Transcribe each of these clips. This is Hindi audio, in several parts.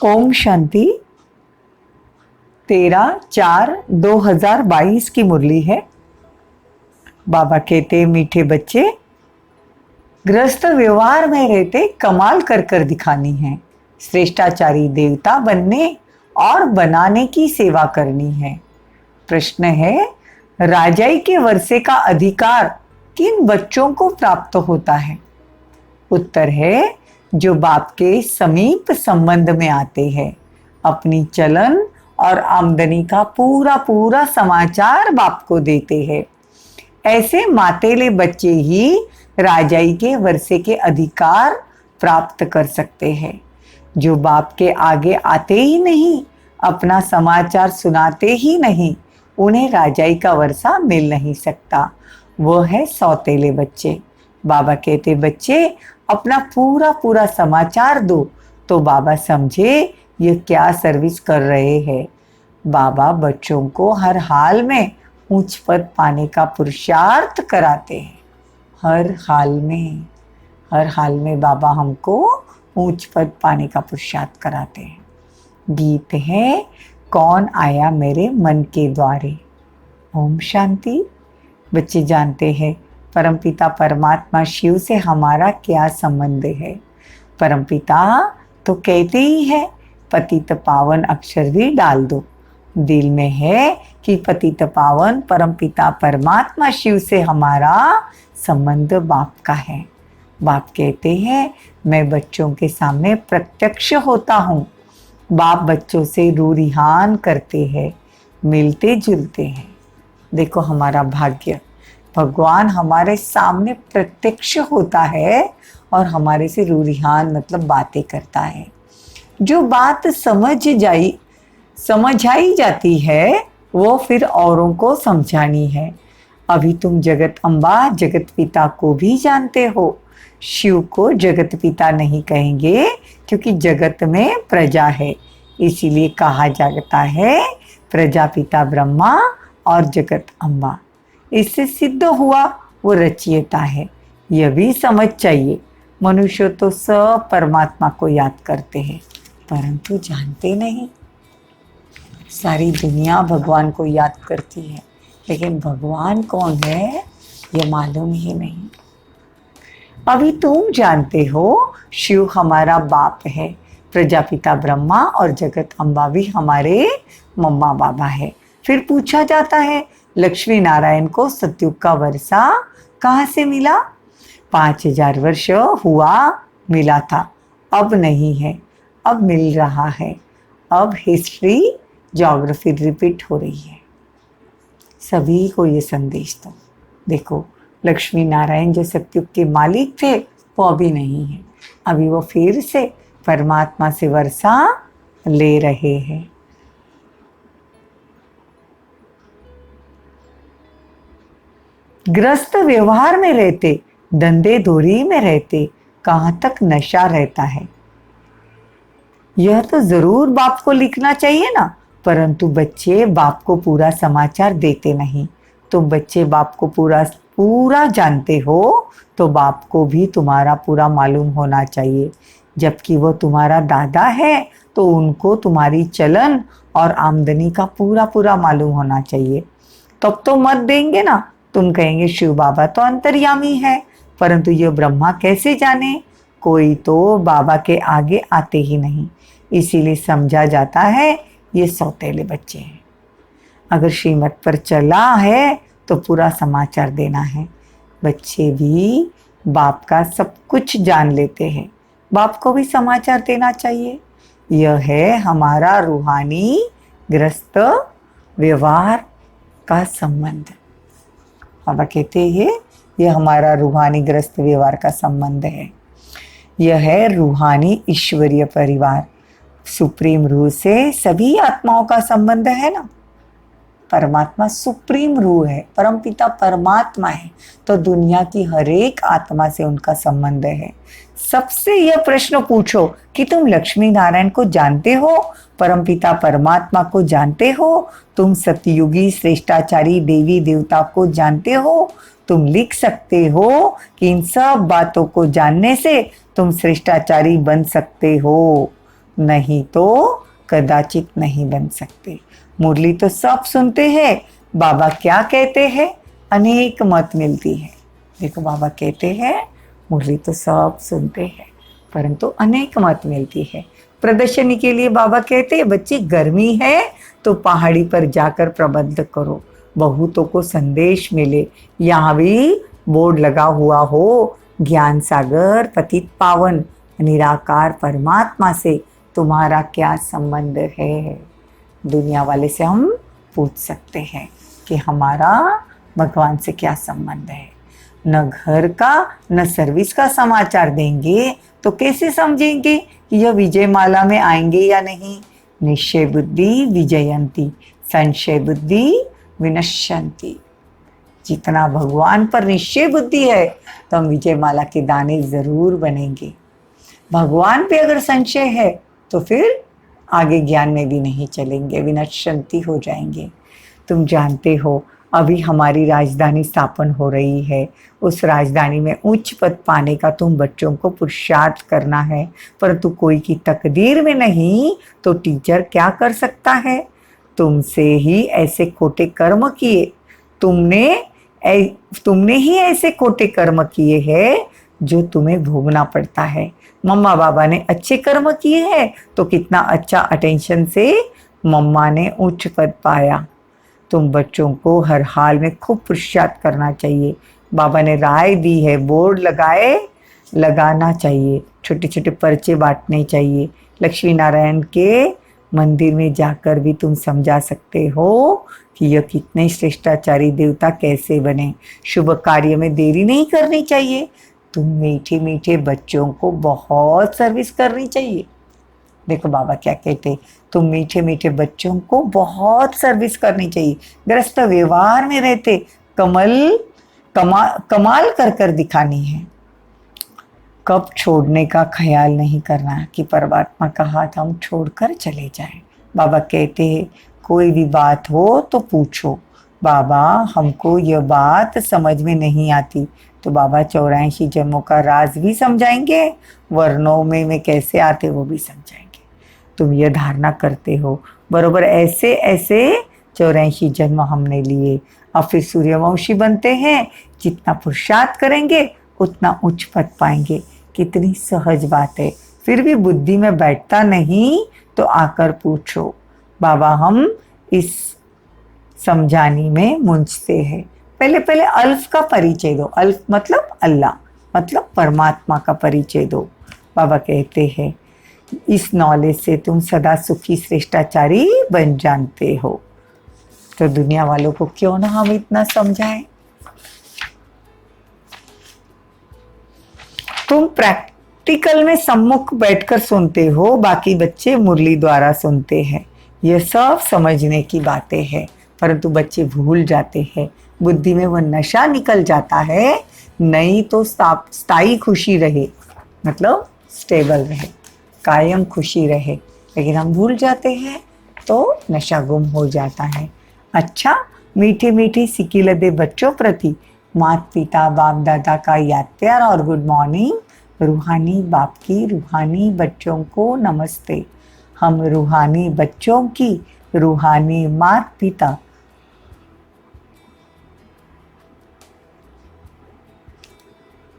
ओम शांति। 13/4/2022 की मुरली है। बाबा कहते, मीठे बच्चे, ग्रस्त व्यवहार में रहते कमाल कर कर दिखानी है। श्रेष्ठाचारी देवता बनने और बनाने की सेवा करनी है। प्रश्न है, राजाई के वर्षे का अधिकार किन बच्चों को प्राप्त होता है? उत्तर है, जो बाप के समीप संबंध में आते हैं, अपनी चलन और आमदनी का पूरा पूरा समाचार बाप को देते हैं। ऐसे मातेले बच्चे ही राजाई के वर्षे के अधिकार प्राप्त कर सकते हैं। जो बाप के आगे आते ही नहीं, अपना समाचार सुनाते ही नहीं, उन्हें राजाई का वर्षा मिल नहीं सकता। वो है सौतेले बच्चे। बाबा कहते, बच्चे अपना पूरा पूरा समाचार दो तो बाबा समझे ये क्या सर्विस कर रहे हैं। बाबा बच्चों को हर हाल में उच्च पद पाने का पुरुषार्थ कराते हैं। हर हाल में बाबा हमको ऊंच पद पाने का पुरुषार्थ कराते हैं। गीत है, कौन आया मेरे मन के द्वारे। ओम शांति। बच्चे जानते हैं परमपिता परमात्मा शिव से हमारा क्या संबंध है। परमपिता तो कहते ही है, पतित पावन अक्षर भी डाल दो। दिल में है कि पतित पावन परमपिता परमात्मा शिव से हमारा संबंध बाप का है। बाप कहते हैं, मैं बच्चों के सामने प्रत्यक्ष होता हूँ। बाप बच्चों से रूरिहान करते हैं, मिलते जुलते हैं। देखो हमारा भाग्य, भगवान हमारे सामने प्रत्यक्ष होता है और हमारे से रूरिहान मतलब बातें करता है। जो बात समझाई जाती है वो फिर औरों को समझानी है। अभी तुम जगत अम्बा जगत पिता को भी जानते हो। शिव को जगत पिता नहीं कहेंगे क्योंकि जगत में प्रजा है, इसीलिए कहा जाता है प्रजापिता ब्रह्मा और जगत अम्बा। इससे सिद्ध हुआ वो रचयिता है। यह भी समझ चाहिए। मनुष्य तो सब परमात्मा को याद करते हैं परंतु जानते नहीं। सारी दुनिया भगवान को याद करती है लेकिन भगवान कौन है ये मालूम ही नहीं। अभी तुम जानते हो शिव हमारा बाप है, प्रजापिता ब्रह्मा और जगत अम्बा भी हमारे मम्मा बाबा है। फिर पूछा जाता है, लक्ष्मी नारायण को सतयुग का वर्षा कहाँ से मिला? 5000 वर्ष हुआ मिला था, अब नहीं है, अब मिल रहा है। अब हिस्ट्री ज्योग्राफी रिपीट हो रही है। सभी को ये संदेश दो। देखो लक्ष्मी नारायण जो सतयुग के मालिक थे वो अभी नहीं है, अभी वो फिर से परमात्मा से वर्षा ले रहे हैं। ग्रस्त व्यवहार में रहते, धंधे धोरी में रहते, कहाँ तक नशा रहता है। यह तो जरूर बाप को लिखना चाहिए ना, परंतु बच्चे बाप को पूरा समाचार देते नहीं। तुम बच्चे बाप को पूरा जानते हो तो बाप को भी तुम्हारा पूरा मालूम होना चाहिए। जबकि वो तुम्हारा दादा है तो उनको तुम्हारी चलन और आमदनी का पूरा पूरा मालूम होना चाहिए। तब तो मत देंगे ना। तुम कहेंगे शिव बाबा तो अंतर्यामी है, परंतु ये ब्रह्मा कैसे जाने? कोई तो बाबा के आगे आते ही नहीं, इसीलिए समझा जाता है ये सौतेले बच्चे हैं। अगर श्रीमत पर चला है तो पूरा समाचार देना है। बच्चे भी बाप का सब कुछ जान लेते हैं, बाप को भी समाचार देना चाहिए। यह है हमारा रूहानी ग्रस्त व्यवहार का संबंध। बाबा कहते हैं यह हमारा रूहानी ग्रस्त व्यवहार का संबंध है। यह है रूहानी ईश्वरीय परिवार। सुप्रीम रूह से सभी आत्माओं का संबंध है ना। परमात्मा सुप्रीम रूह है, परमपिता परमात्मा है, तो दुनिया की हर एक आत्मा से उनका संबंध है। सबसे यह प्रश्न पूछो कि तुम लक्ष्मी नारायण को जानते हो, परमपिता परमात्मा को जानते हो, तुम सतयुगी श्रेष्ठाचारी देवी देवता को जानते हो। तुम लिख सकते हो कि इन सब बातों को जानने से तुम श्रेष्ठाचारी बन सकते हो। नहीं तो कदाचित नहीं बन सकते। मुरली तो सब सुनते हैं, बाबा क्या कहते हैं, अनेक मत मिलती है। देखो बाबा कहते हैं मुरली तो सब सुनते हैं परंतु अनेक मत मिलती है। प्रदर्शनी के लिए बाबा कहते हैं बच्ची गर्मी है तो पहाड़ी पर जाकर प्रबंध करो, बहुतों को संदेश मिले। यहाँ भी बोर्ड लगा हुआ हो, ज्ञान सागर पतित पावन निराकार परमात्मा से तुम्हारा क्या संबंध है। दुनिया वाले से हम पूछ सकते हैं कि हमारा भगवान से क्या संबंध है। न घर का न सर्विस का समाचार देंगे तो कैसे समझेंगे कि यह विजय माला में आएंगे या नहीं। निश्चय बुद्धि विजयंती, संशय बुद्धि विनश्यंती। जितना भगवान पर निश्चय बुद्धि है तो हम विजय माला के दाने जरूर बनेंगे। भगवान पे अगर संशय है तो फिर आगे ज्ञान में भी नहीं चलेंगे, विनश्यंती हो जाएंगे। तुम जानते हो अभी हमारी राजधानी स्थापन हो रही है, उस राजधानी में उच्च पद पाने का तुम बच्चों को पुरुषार्थ करना है, परंतु कोई की तकदीर में नहीं तो टीचर क्या कर सकता है। तुमसे ही ऐसे खोटे कर्म किए, तुमने ही ऐसे खोटे कर्म किए हैं जो तुम्हें भोगना पड़ता है। मम्मा बाबा ने अच्छे कर्म किए हैं तो कितना अच्छा अटेंशन से मम्मा ने उच्च पद पाया। तुम बच्चों को हर हाल में खूब पुरुषार्थ करना चाहिए। बाबा ने राय दी है, बोर्ड लगाना चाहिए, छोटे छोटे पर्चे बांटने चाहिए। लक्ष्मी नारायण के मंदिर में जाकर भी तुम समझा सकते हो कि यह कितने श्रेष्ठाचारी देवता कैसे बने। शुभ कार्य में देरी नहीं करनी चाहिए। तुम मीठे मीठे बच्चों को बहुत सर्विस करनी चाहिए। देखो बाबा क्या कहते, तुम मीठे मीठे बच्चों को बहुत सर्विस करनी चाहिए। ग्रस्त व्यवहार में रहते कमाल कर दिखानी है। कब छोड़ने का ख्याल नहीं करना कि परमात्मा का हाथ हम छोड़कर चले जाएं। बाबा कहते हैं कोई भी बात हो तो पूछो, बाबा हमको यह बात समझ में नहीं आती तो बाबा 84 जन्मों का राज भी समझाएंगे, वर्णों में कैसे आते वो भी समझाएंगे। तुम यह धारणा करते हो बरोबर ऐसे ऐसे 84 जन्म हमने लिए, अब फिर सूर्यवंशी बनते हैं। जितना पुरुषार्थ करेंगे उतना उच्च पद पाएंगे। कितनी सहज बात है। फिर भी बुद्धि में बैठता नहीं तो आकर पूछो। बाबा हम इस समझाने में मूंझते हैं। पहले अल्फ का परिचय दो। अल्फ मतलब अल्लाह, मतलब परमात्मा का परिचय दो। बाबा कहते हैं इस नॉलेज से तुम सदा सुखी श्रेष्ठाचारी बन जानते हो। तो दुनिया वालों को क्यों ना हम इतना समझाएं। तुम प्रैक्टिकल में सम्मुख बैठकर सुनते हो, बाकी बच्चे मुरली द्वारा सुनते हैं। यह सब समझने की बातें हैं, परंतु बच्चे भूल जाते हैं। बुद्धि में वह नशा निकल जाता है। नहीं तो स्थायी खुशी रहे, मतलब स्टेबल रहे, कायम खुशी रहे, लेकिन हम भूल जाते हैं तो नशा गुम हो जाता है। अच्छा, मीठे मीठे सिकिलदे बच्चों प्रति माता पिता बाप दादा का याद प्यार और गुड मॉर्निंग। रूहानी बाप की रूहानी बच्चों को नमस्ते। हम रूहानी बच्चों की रूहानी माता पिता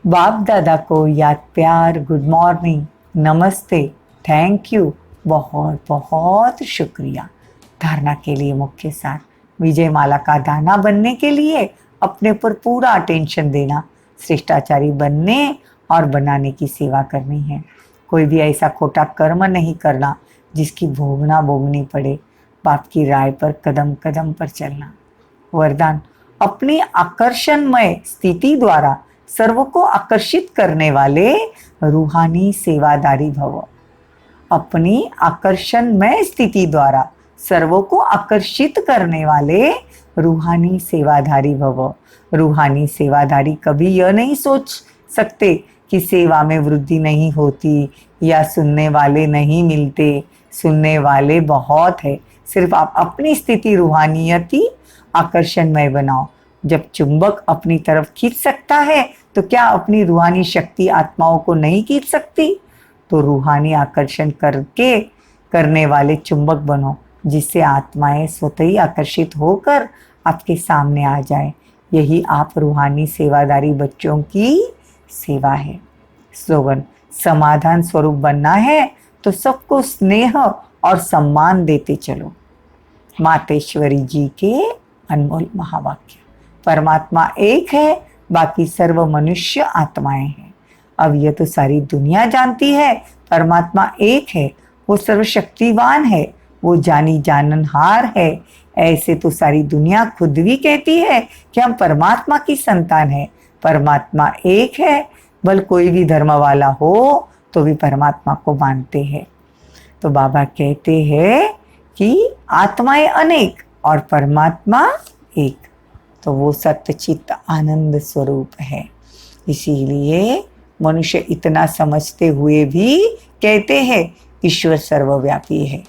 बाप दादा को याद प्यार गुड मॉर्निंग नमस्ते थैंक यू बहुत बहुत शुक्रिया। धारणा के लिए मुख्य सार, विजय माला का दाना बनने के लिए अपने पर पूरा अटेंशन देना, श्रेष्ठाचारी बनने और बनाने की सेवा करनी है। कोई भी ऐसा खोटा कर्म नहीं करना जिसकी भोगनी पड़े। बाप की राय पर कदम कदम पर चलना। वरदान, अपनी आकर्षणमय स्थिति द्वारा सर्व को आकर्षित करने वाले रूहानी सेवादारी भव। अपनी आकर्षणमय स्थिति द्वारा सर्वों को आकर्षित करने वाले रूहानी सेवाधारी भव। रूहानी सेवाधारी कभी यह नहीं सोच सकते कि सेवा में वृद्धि नहीं होती या सुनने वाले नहीं मिलते। सुनने वाले बहुत है, सिर्फ आप अपनी स्थिति रूहानियती आकर्षणमय बनाओ। जब चुंबक अपनी तरफ खींच सकता है तो क्या अपनी रूहानी शक्ति आत्माओं को नहीं खींच सकती। तो रूहानी आकर्षण करने वाले चुंबक बनो, जिससे आत्माएं स्वतः ही आकर्षित होकर आपके सामने आ जाए। यही आप रूहानी सेवादारी बच्चों की सेवा है। स्लोगन: समाधान स्वरूप बनना है तो सबको स्नेह और सम्मान देते चलो। मातेश्वरी जी के अनमोल महावाक्य। परमात्मा एक है, बाकी सर्व मनुष्य आत्माएं हैं। अब यह तो सारी दुनिया जानती है परमात्मा एक है, वो सर्वशक्तिवान है, वो जानी जाननहार है। ऐसे तो सारी दुनिया खुद भी कहती है कि हम परमात्मा की संतान है। परमात्मा एक है, बल कोई भी धर्म वाला हो तो भी परमात्मा को मानते हैं। तो बाबा कहते हैं कि आत्माएं अनेक और परमात्मा एक, तो वो सत्यचित्त आनंद स्वरूप है। इसीलिए मनुष्य इतना समझते हुए भी कहते हैं ईश्वर सर्वव्यापी है।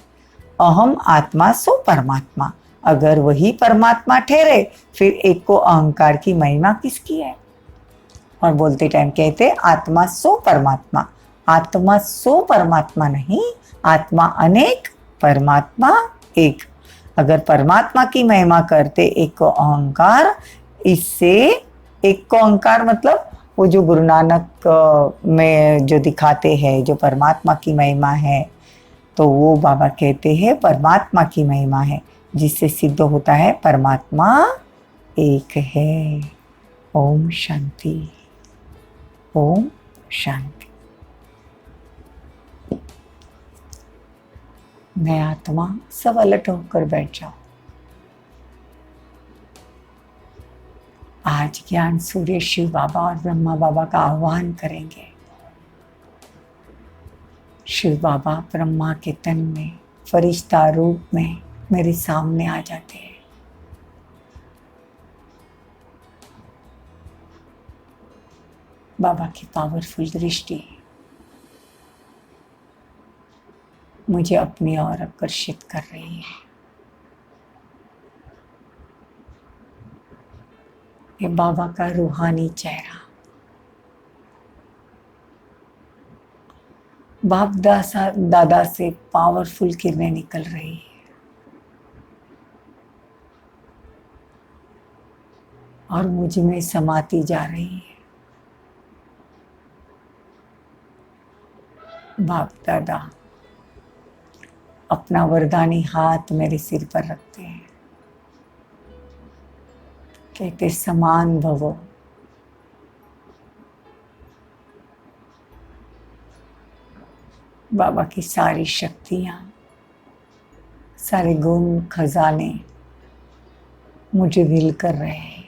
अहम आत्मा सो परमात्मा। अगर वही परमात्मा ठहरे फिर एक को अहंकार की महिमा किसकी है। और बोलते टाइम कहते आत्मा सो परमात्मा। आत्मा सो परमात्मा नहीं, आत्मा अनेक परमात्मा एक। अगर परमात्मा की महिमा करते एक को अहंकार, इससे एक को अहंकार मतलब वो जो गुरु नानक में जो दिखाते हैं जो परमात्मा की महिमा है, तो वो बाबा कहते हैं परमात्मा की महिमा है, जिससे सिद्ध होता है परमात्मा एक है। ओम शांति, ओम शांति। मैं आत्मा सब अलर्ट होकर बैठ जाओ। आज ज्ञान सूर्य शिव बाबा और ब्रह्मा बाबा का आह्वान करेंगे। शिव बाबा ब्रह्मा के तन में फरिश्ता रूप में मेरे सामने आ जाते हैं। बाबा की पावरफुल दृष्टि मुझे अपनी ओर आकर्षित कर रही है। ये बाबा का रूहानी चेहरा, बाप दादा से पावरफुल किरणें निकल रही है और मुझ में समाती जा रही है। बाप दादा अपना वरदानी हाथ मेरे सिर पर रखते हैं, कहते समान भवो। बाबा की सारी शक्तियाँ, सारे गुण खजाने मुझे विल कर रहे हैं।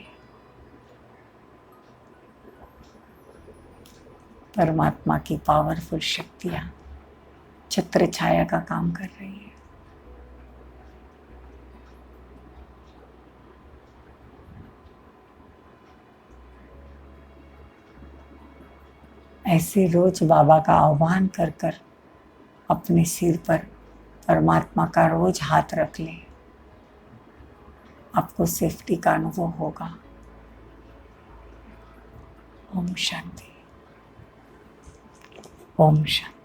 परमात्मा की पावरफुल शक्तियाँ छत्र छाया का काम कर रही है। ऐसे रोज बाबा का आह्वान कर कर अपने सिर पर परमात्मा का रोज हाथ रख ले, आपको सेफ्टी का अनुभव होगा। ओम शांति, ओम शांति।